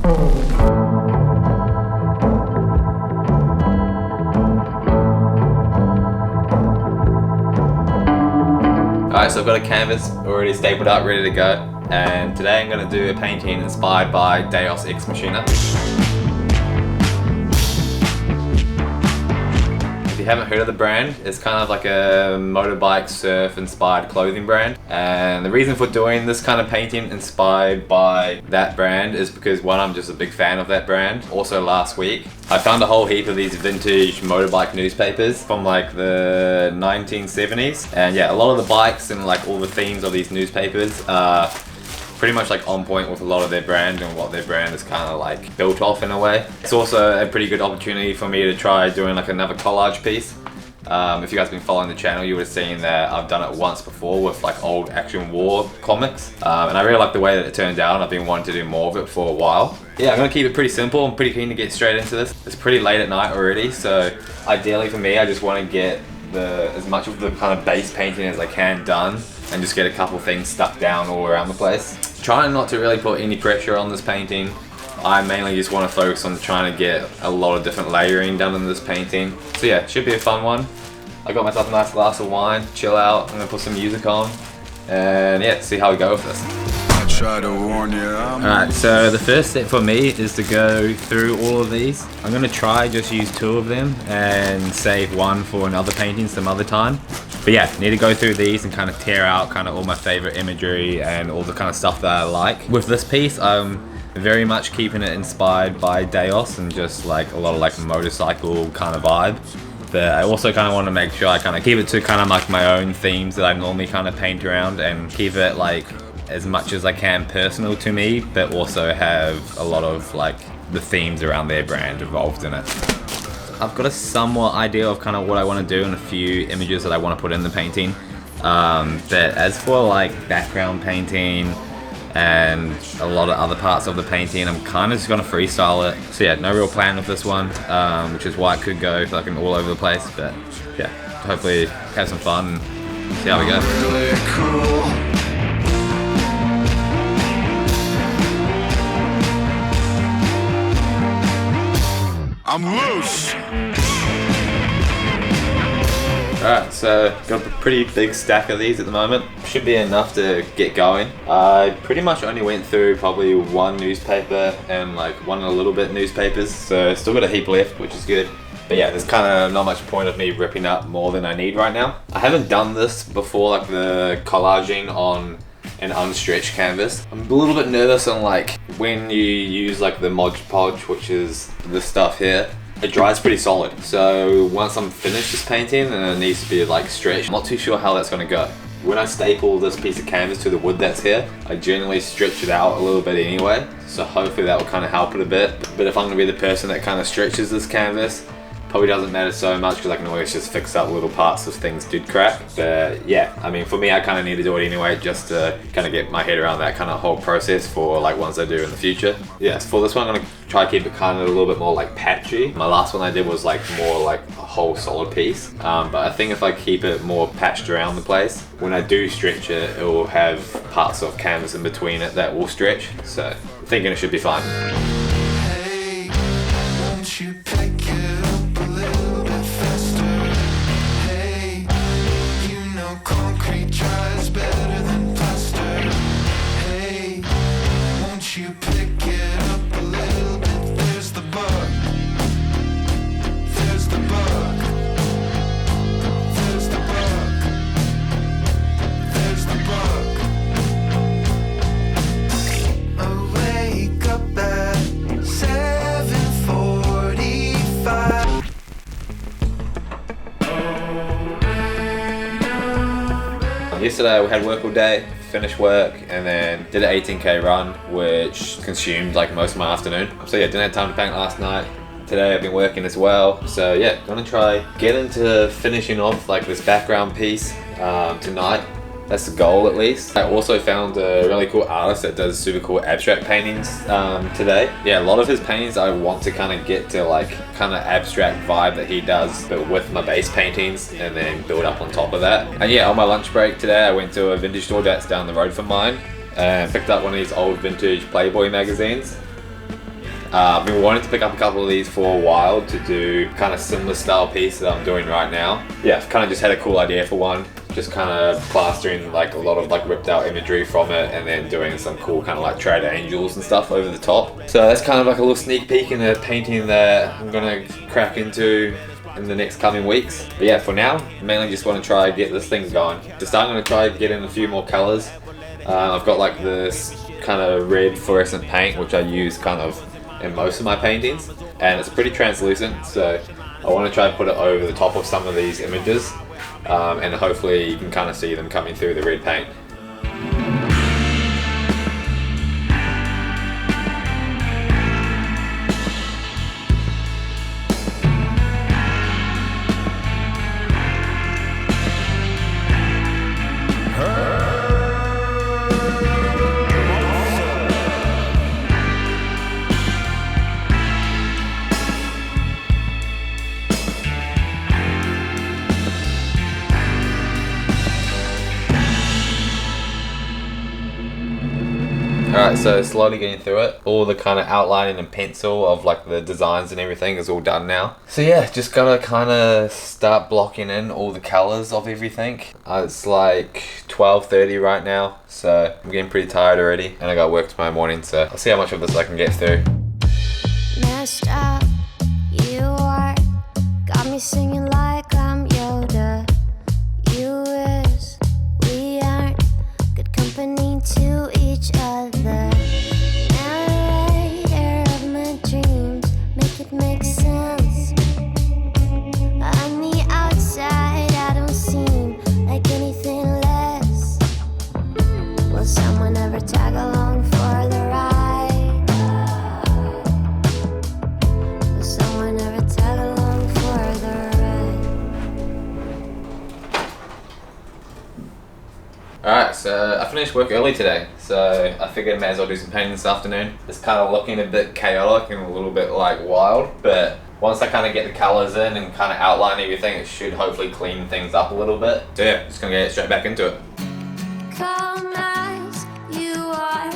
Alright, so I've got a canvas already stapled up, ready to go, and today I'm going to do a painting inspired by Deus Ex Machina. If you haven't heard of the brand, it's kind of like a motorbike surf inspired clothing brand, and the reason for doing this kind of painting inspired by that brand is because one, I'm just a big fan of that brand. Also last week I found a whole heap of these vintage motorbike newspapers from like the 1970s, and yeah, a lot of the bikes and like all the themes of these newspapers are pretty much like on point with a lot of their brand and what their brand is kind of like built off in a way. It's also a pretty good opportunity for me to try doing like another collage piece. If you guys have been following the channel, you would have seen that I've done it once before with like old action war comics, and I really like the way that it turned out, and I've been wanting to do more of it for a while. Yeah, I'm gonna keep it pretty simple. I'm pretty keen to get straight into this. It's pretty late at night already, so ideally for me, I just want to get as much of the kind of base painting as I can done and just get a couple things stuck down all around the place. Trying not to really put any pressure on this painting. I mainly just want to focus on trying to get a lot of different layering done in this painting. So yeah, it should be a fun one. I got myself a nice glass of wine, chill out, I'm gonna put some music on, and yeah, see how we go with this. Alright, so the first step for me is to go through all of these. I'm gonna try just use 2 of them and save one for another painting some other time. But yeah, need to go through these and kind of tear out kind of all my favorite imagery and all the kind of stuff that I like. With this piece, I'm very much keeping it inspired by Deus and just like a lot of like motorcycle kind of vibe. But I also kind of want to make sure I kind of keep it to kind of like my own themes that I normally kind of paint around, and keep it like as much as I can personal to me, but also have a lot of like the themes around their brand involved in it. I've got a somewhat idea of kind of what I want to do and a few images that I want to put in the painting. But as for like background painting and a lot of other parts of the painting, I'm kind of just going to freestyle it. So yeah, no real plan with this one, which is why it could go fucking all over the place. But yeah, hopefully have some fun and see how we go. Really cool. I'm loose! Alright, so got a pretty big stack of these at the moment. Should be enough to get going. I pretty much only went through probably one newspaper and like one a little bit newspapers, so still got a heap left, which is good. But yeah, there's kind of not much point of me ripping up more than I need right now. I haven't done this before, like the collaging on an unstretched canvas. I'm a little bit nervous on like when you use like the Mod Podge, which is this stuff here. It dries pretty solid, so once I'm finished this painting and it needs to be like stretched, I'm not too sure how that's going to go. When I staple this piece of canvas to the wood that's here, I generally stretch it out a little bit anyway, so hopefully that will kind of help it a bit. But if I'm going to be the person that kind of stretches this canvas, probably doesn't matter so much because I can always just fix up little parts if things did crack. But yeah, I mean for me, I kind of need to do it anyway just to kind of get my head around that kind of whole process for like once I do in the future. Yeah, so for this one I'm going to try to keep it kind of a little bit more like patchy. My last one I did was like more like a whole solid piece, but I think if I keep it more patched around the place, when I do stretch it, it will have parts of canvas in between it that will stretch, so I'm thinking it should be fine. Hey, won't you pick it up a little bit faster? Hey, you know concrete dries better than plaster. Hey, won't you pick it up a little bit? There's the bug. There's the bug. There's the bug. There's the bug. I wake up at 7:45. Yesterday I had work all day, finished work, and then did an 18k run, which consumed like most of my afternoon. So yeah, didn't have time to paint last night. Today I've been working as well. So yeah, gonna try get into finishing off like this background piece tonight. That's the goal at least. I also found a really cool artist that does super cool abstract paintings today. Yeah, a lot of his paintings I want to kind of get to like kind of abstract vibe that he does, but with my base paintings and then build up on top of that. And yeah, on my lunch break today I went to a vintage store that's down the road from mine and picked up one of these old vintage Playboy magazines. I've been wanting to pick up a couple of these for a while to do kind of similar style piece that I'm doing right now. Yeah, I've kind of just had a cool idea for one. Just kind of plastering like a lot of like ripped out imagery from it and then doing some cool kind of like trader angels and stuff over the top. So that's kind of like a little sneak peek in the painting that I'm gonna crack into in the next coming weeks. But yeah, for now, mainly just want to try and get this thing going. To start, I'm going to try and get in a few more colors. I've got like this kind of red fluorescent paint, which I use kind of in most of my paintings, and it's pretty translucent, so I want to try and put it over the top of some of these images, and hopefully you can kind of see them coming through the red paint. Alright, so slowly getting through it. All the kind of outlining and pencil of like the designs and everything is all done now. So yeah, just gotta kind of start blocking in all the colors of everything. It's like 12:30 right now, so I'm getting pretty tired already, and I got work tomorrow morning, so I'll see how much of this I can get through. Messed up, you are. Got me singing like I'm Yoda. You is, we aren't good company to each other. Narrator of my dreams, make it make sense. On the outside, I don't seem like anything less. Will someone ever tag along for the ride? Will someone ever tag along for the ride? Alright, so I finished work early today, so I figured I may as well do some painting this afternoon. It's kind of looking a bit chaotic and a little bit like wild, but once I kind of get the colours in and kind of outline everything, it should hopefully clean things up a little bit. So yeah, just gonna get straight back into it. Calm as you are,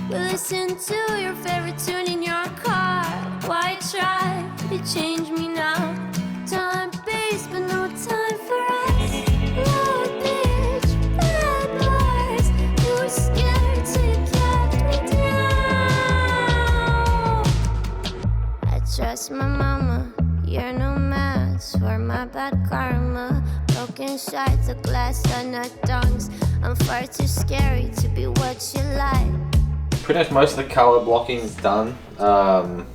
we listen to your favorite tune in your car. Why try to change me now? Time based, but no time for us. Low pitch, bad bars. You were scared, so you kept me down. I trust my mama, you're no match for my bad karma. Broken shards of glass on nut dongs. I'm far too scary to be what you like. Pretty much most of the color blocking is done.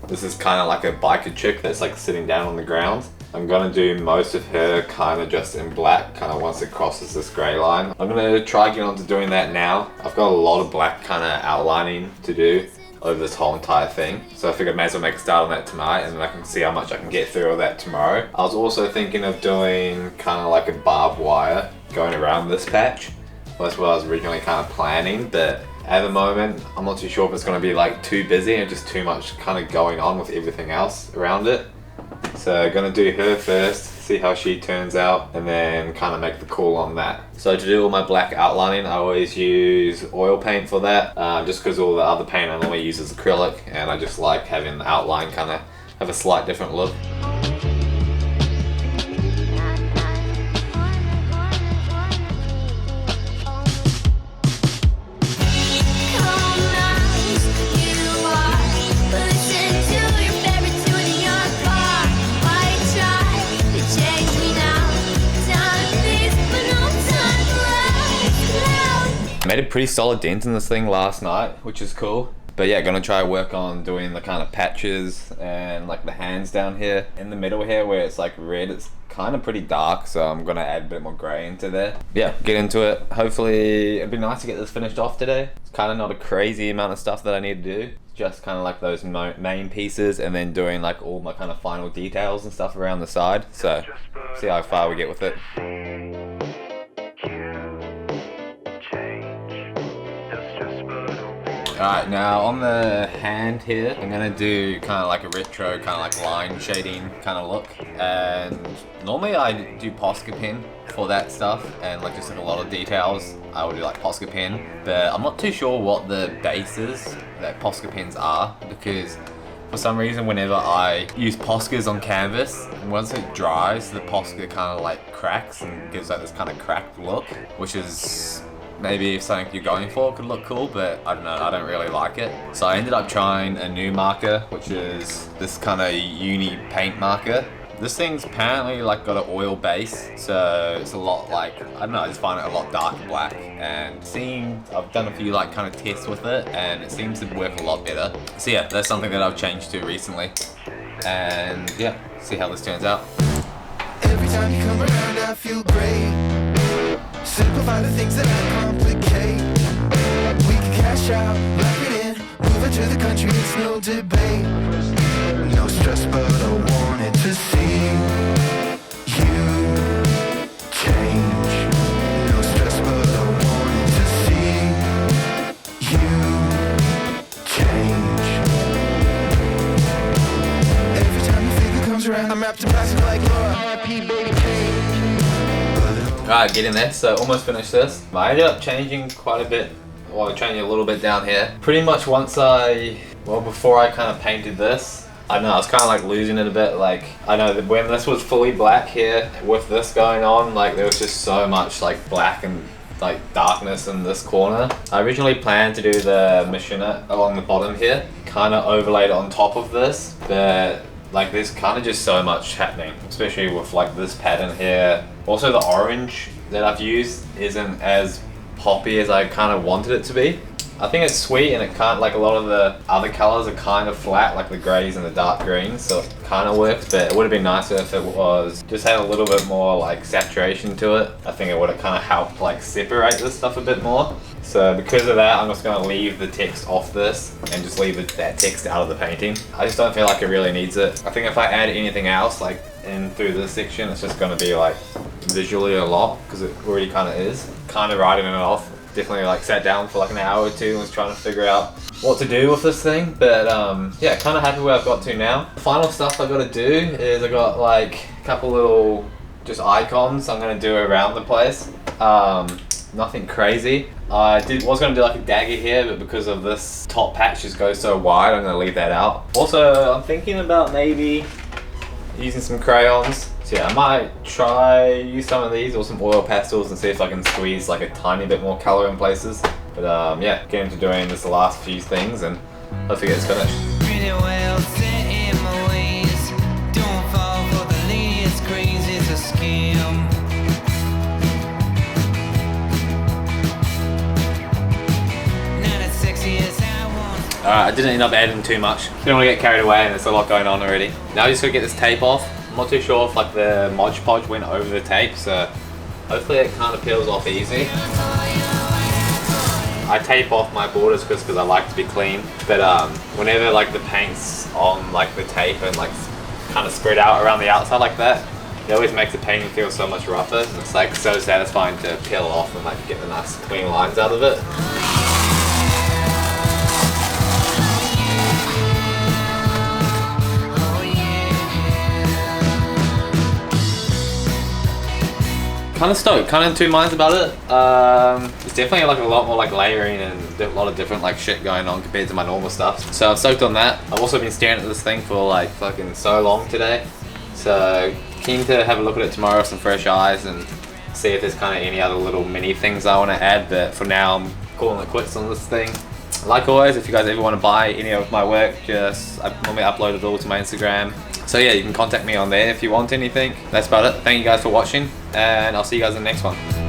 This is kind of like a biker chick that's like sitting down on the ground. I'm gonna do most of her kind of just in black, kind of once it crosses this grey line. I'm gonna try getting on to doing that now. I've got a lot of black kind of outlining to do over this whole entire thing, so I figured I may as well make a start on that tonight, and then I can see how much I can get through all that tomorrow. I was also thinking of doing kind of like a barbed wire going around this patch. Well, that's what I was originally kind of planning, but at the moment I'm not too sure if it's going to be like too busy and just too much kind of going on with everything else around it. So I'm going to do her first, see how she turns out, and then kind of make the call on that. So to do all my black outlining, I always use oil paint for that, just because all the other paint I normally use is acrylic, and I just like having the outline kind of have a slight different look. Made a pretty solid dent in this thing last night, which is cool. But yeah, gonna try work on doing the kind of patches and like the hands down here. In the middle here where it's like red, it's kind of pretty dark, so I'm gonna add a bit more grey into there. Yeah, get into it. Hopefully it'd be nice to get this finished off today. It's kind of not a crazy amount of stuff that I need to do. Just kind of like those main pieces, and then doing like all my kind of final details and stuff around the side. So see how far we get with it. Alright, now on the hand here, I'm gonna do kind of like a retro, kind of like line shading kind of look. And normally I do Posca pen for that stuff, and like just like a lot of details, I would do like Posca pen. But I'm not too sure what the bases that Posca pens are, because For some reason, whenever I use Poscas on canvas, once it dries, the Posca kind of like cracks and gives like this kind of cracked look, which is maybe if something you're going for could look cool, but I don't know, I don't really like it. So I ended up trying a new marker, which is this kind of uni paint marker. This thing's apparently like got an oil base, so it's a lot like, I don't know, I just find it a lot darker black. And I've done a few like kind of tests with it and it seems to work a lot better. So yeah, that's something that I've changed to recently. And yeah, see how this turns out. Every time you come around, I feel great. Simplify the things that I complicate. We can cash out, lock it in, move it to the country, it's no debate. No stress, but I wanted to see you change. No stress, but I wanted to see you change. Every time the figure comes around, I'm wrapped in plastic like Laura. R.I.P. baby change. Alright, get in there. So almost finished this. I ended up changing quite a bit, well, changing a little bit down here. Pretty much before I kind of painted this, I don't know, I was kind of like losing it a bit. Like, I know that when this was fully black here, with this going on, like there was just so much like black and like darkness in this corner. I originally planned to do the Machina along the bottom here, kind of overlaid on top of this, but like there's kind of just so much happening, especially with like this pattern here. Also the orange that I've used isn't as poppy as I kind of wanted it to be. I think it's sweet and it can't, like a lot of the other colors are kind of flat, like the grays and the dark greens, so it kind of works, but it would have been nicer if it was just had a little bit more like saturation to it. I think it would have kind of helped like separate this stuff a bit more. So because of that, I'm just going to leave the text off this and just leave that text out of the painting. I just don't feel like it really needs it. I think if I add anything else like in through this section, it's just going to be like visually a lot, because it already kind of is. Kind of writing it off. Definitely like sat down for like an hour or two and was trying to figure out what to do with this thing, but yeah, kind of happy where I've got to now. The final stuff I got to do is I got like a couple little just icons I'm going to do around the place. Nothing crazy. I was going to do like a dagger here, but because of this top patch just goes so wide, I'm going to leave that out. Also, I'm thinking about maybe using some crayons. So yeah, I might use some of these or some oil pastels and see if I can squeeze like a tiny bit more color in places. But yeah, get into doing this the last few things and hopefully get this finished. Pretty well set in my ways. Don't fall for the latest craze, it's a scam. Not as sexy as I want. Alright, I didn't end up adding too much. Didn't want to get carried away and there's a lot going on already. Now I just gotta get this tape off. I'm not too sure if like the Mod Podge went over the tape, so hopefully it kind of peels off easy. I tape off my borders because I like to be clean, but whenever like the paint's on like the tape and like kind of spread out around the outside like that, it always makes the painting feel so much rougher, and it's like so satisfying to peel off and like get the nice clean lines out of it. Kind of stoked, kind of in two minds about it. It's definitely like a lot more like layering and a lot of different like shit going on compared to my normal stuff. So I'm stoked on that. I've also been staring at this thing for like fucking so long today. So keen to have a look at it tomorrow with some fresh eyes and see if there's kind of any other little mini things I want to add. But for now, I'm calling it quits on this thing. Like always, if you guys ever want to buy any of my work, I normally upload it all to my Instagram. So yeah, you can contact me on there if you want anything. That's about it. Thank you guys for watching, and I'll see you guys in the next one.